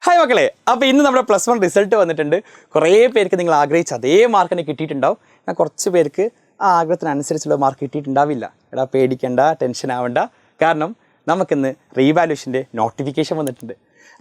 Hi മക്കളെ, അപ്പോൾ ഇന്ന് നമ്മുടെ +1 റിസൾട്ട് വന്നിട്ടുണ്ട്. കുറേ പേർക്ക് നിങ്ങൾ ആഗ്രഹിച്ച അതേ മാർക്കിന് കിട്ടിയിട്ടുണ്ടാവും. ഞാൻ കുറച്ച് പേർക്ക് ആ ആഗ്രഹത്തിനനുസരിച്ചുള്ള മാർക്ക് കിട്ടിയിട്ടുണ്ടാവില്ല. എടാ പേടിക്കേണ്ട, ടെൻഷൻ ആവണ്ട. കാരണം നമുക്കിന്ന് റീവാലുവേഷൻ്റെ നോട്ടിഫിക്കേഷൻ വന്നിട്ടുണ്ട്.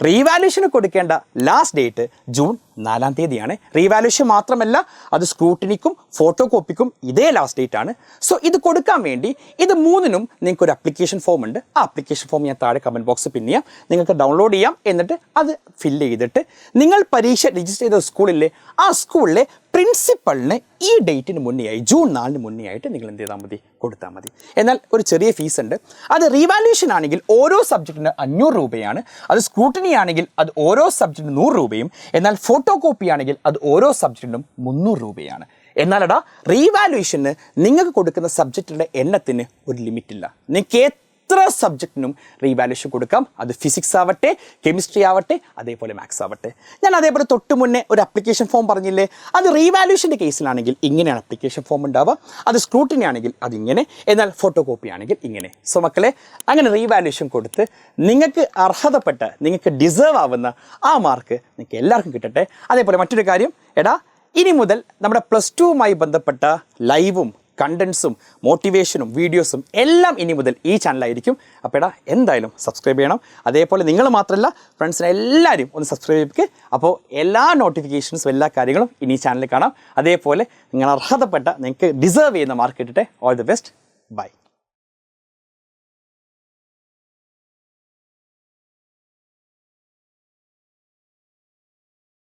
റീവാലുവേഷന് കൊടുക്കേണ്ട ലാസ്റ്റ് ഡേറ്റ് ജൂൺ 4-ാം തീയതിയാണ്. റീവാലുവേഷൻ മാത്രമല്ല, അത് സ്ക്രൂട്ടിനിക്കും ഫോട്ടോ കോപ്പിക്കും ഇതേ ലാസ്റ്റ് ഡേറ്റ് ആണ്. സോ ഇത് കൊടുക്കാൻ വേണ്ടി ഇത് മൂന്നിനും നിങ്ങൾക്ക് ഒരു അപ്ലിക്കേഷൻ ഫോം ഉണ്ട്. ആ അപ്ലിക്കേഷൻ ഫോം ഞാൻ താഴെ കമൻറ്റ് ബോക്സിൽ പിൻ ചെയ്യാം. നിങ്ങൾക്ക് ഡൗൺലോഡ് ചെയ്യാം. എന്നിട്ട് അത് ഫില്ല് ചെയ്തിട്ട് നിങ്ങൾ പരീക്ഷ രജിസ്റ്റർ ചെയ്ത സ്കൂളിലെ ആ സ്കൂളിലെ പ്രിൻസിപ്പളിന് ഈ ഡേറ്റിന് മുന്നേയായി ജൂൺ 4-ന് മുന്നേ ആയിട്ട് നിങ്ങൾ എന്ത് ചെയ്താൽ മതി, കൊടുത്താൽ മതി. എന്നാൽ ഒരു ചെറിയ ഫീസ് ഉണ്ട്. അത് റീവാലുവേഷൻ ആണെങ്കിൽ ഓരോ സബ്ജക്റ്റിന് 500 രൂപയാണ്. അത് സ്ക്രൂട്ടിനി ആണെങ്കിൽ അത് ഓരോ സബ്ജക്റ്റിന് 100 രൂപയും. എന്നാൽ ഫോട്ടോ കോപ്പി ആണെങ്കിൽ അത് ഓരോ സബ്ജക്റ്റിനും 300 രൂപയാണ്. എന്നാലടാ റീവാലുവേഷന് നിങ്ങൾക്ക് കൊടുക്കുന്ന സബ്ജക്റ്റിൻ്റെ എണ്ണത്തിന് ഒരു ലിമിറ്റില്ല. നിങ്ങൾക്ക് എത്ര സബ്ജക്റ്റിനും റീവാലുവേഷൻ കൊടുക്കാം. അത് ഫിസിക്സ് ആവട്ടെ, കെമിസ്ട്രി ആവട്ടെ, അതേപോലെ മാത്സ് ആവട്ടെ. ഞാൻ അതേപോലെ തൊട്ട് മുന്നേ ഒരു അപ്ലിക്കേഷൻ ഫോം പറഞ്ഞില്ലേ, അത് റീവാലുവേഷൻ്റെ കേസിലാണെങ്കിൽ ഇങ്ങനെയാണ് അപ്ലിക്കേഷൻ ഫോം ഉണ്ടാവുക. അത് സ്ക്രൂട്ടിനി ആണെങ്കിൽ അതിങ്ങനെ, എന്നാൽ ഫോട്ടോ കോപ്പി ആണെങ്കിൽ ഇങ്ങനെ. സോ മക്കളെ, അങ്ങനെ റീവാലുവേഷൻ കൊടുത്ത് നിങ്ങൾക്ക് അർഹതപ്പെട്ട, നിങ്ങൾക്ക് ഡിസേർവ് ആവുന്ന ആ മാർക്ക് നിങ്ങൾക്ക് എല്ലാവർക്കും കിട്ടട്ടെ. അതേപോലെ മറ്റൊരു കാര്യം, എടാ ഇനി മുതൽ നമ്മുടെ +2വുമായി ബന്ധപ്പെട്ട ലൈവും കണ്ടൻസും മോട്ടിവേഷനും വീഡിയോസും എല്ലാം ഇനി മുതൽ ഈ ചാനലായിരിക്കും. അപ്പോൾ എടാ എന്തായാലും സബ്സ്ക്രൈബ് ചെയ്യണം. അതേപോലെ നിങ്ങൾ മാത്രമല്ല, ഫ്രണ്ട്സിനെ എല്ലാവരും ഒന്ന് സബ്സ്ക്രൈബ് ചെയ്യിപ്പിക്കുക. അപ്പോൾ എല്ലാ നോട്ടിഫിക്കേഷൻസും എല്ലാ കാര്യങ്ങളും ഇനി ഈ ചാനലിൽ കാണാം. അതേപോലെ നിങ്ങൾ അർഹതപ്പെട്ട, നിങ്ങൾക്ക് ഡിസേർവ് ചെയ്യുന്ന മാർക്ക് കിട്ടട്ടെ. All the best. ബൈ.